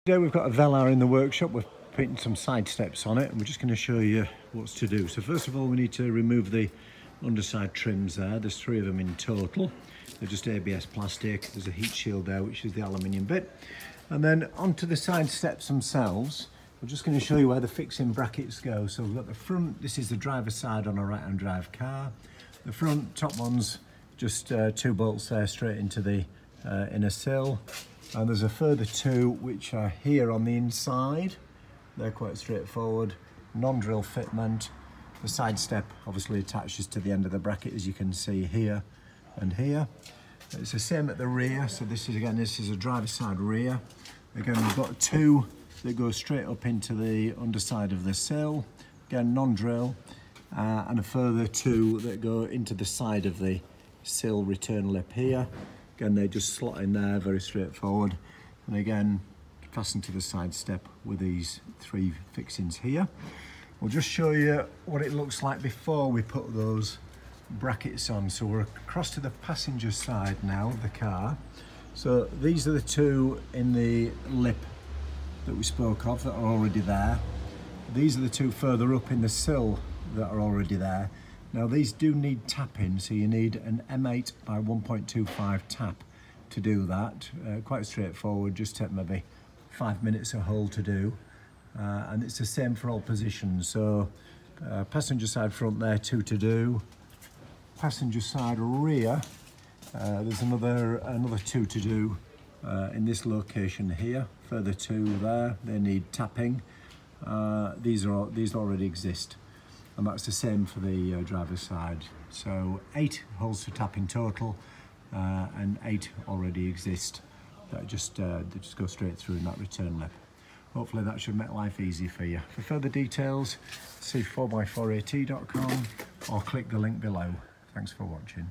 Today we've got a Velar in the workshop. We're putting some side steps on it and we're just going to show you what's to do. So first of all, we need to remove the underside trims there. There's 3 of them in total. They're just ABS plastic. There's a heat shield there, which is the aluminium bit. And then onto the side steps themselves, we're just going to show you where the fixing brackets go. So we've got the front, this is the driver's side on a right-hand drive car. The front top one's just 2 bolts there straight into the inner sill. And there's a further 2 which are here on the inside. They're quite straightforward, non-drill fitment. The side step obviously attaches to the end of the bracket, as you can see here and here. It's the same at the rear. So this is a driver's side rear. Again, we've got 2 that go straight up into the underside of the sill. Again, non-drill, and a further 2 that go into the side of the sill return lip here. Again, they just slot in there, very straightforward. And again, fasten to the side step with these 3 fixings here. We'll just show you what it looks like before we put those brackets on. So we're across to the passenger side now of the car. So these are the 2 in the lip that we spoke of that are already there. These are the 2 further up in the sill that are already there. Now these do need tapping, so you need an M8 by 1.25 tap to do that. Quite straightforward, just take maybe 5 minutes a hole to do. And it's the same for all positions. So passenger side front there, 2 to do. Passenger side rear, there's another 2 to do in this location here. Further 2 there, they need tapping. These already exist. And that's the same for the driver's side. So 8 holes to tap in total, and 8 already exist that just go straight through in that return lip. Hopefully that should make life easy for you. For further details, see 4x4at.com or click the link below. Thanks for watching.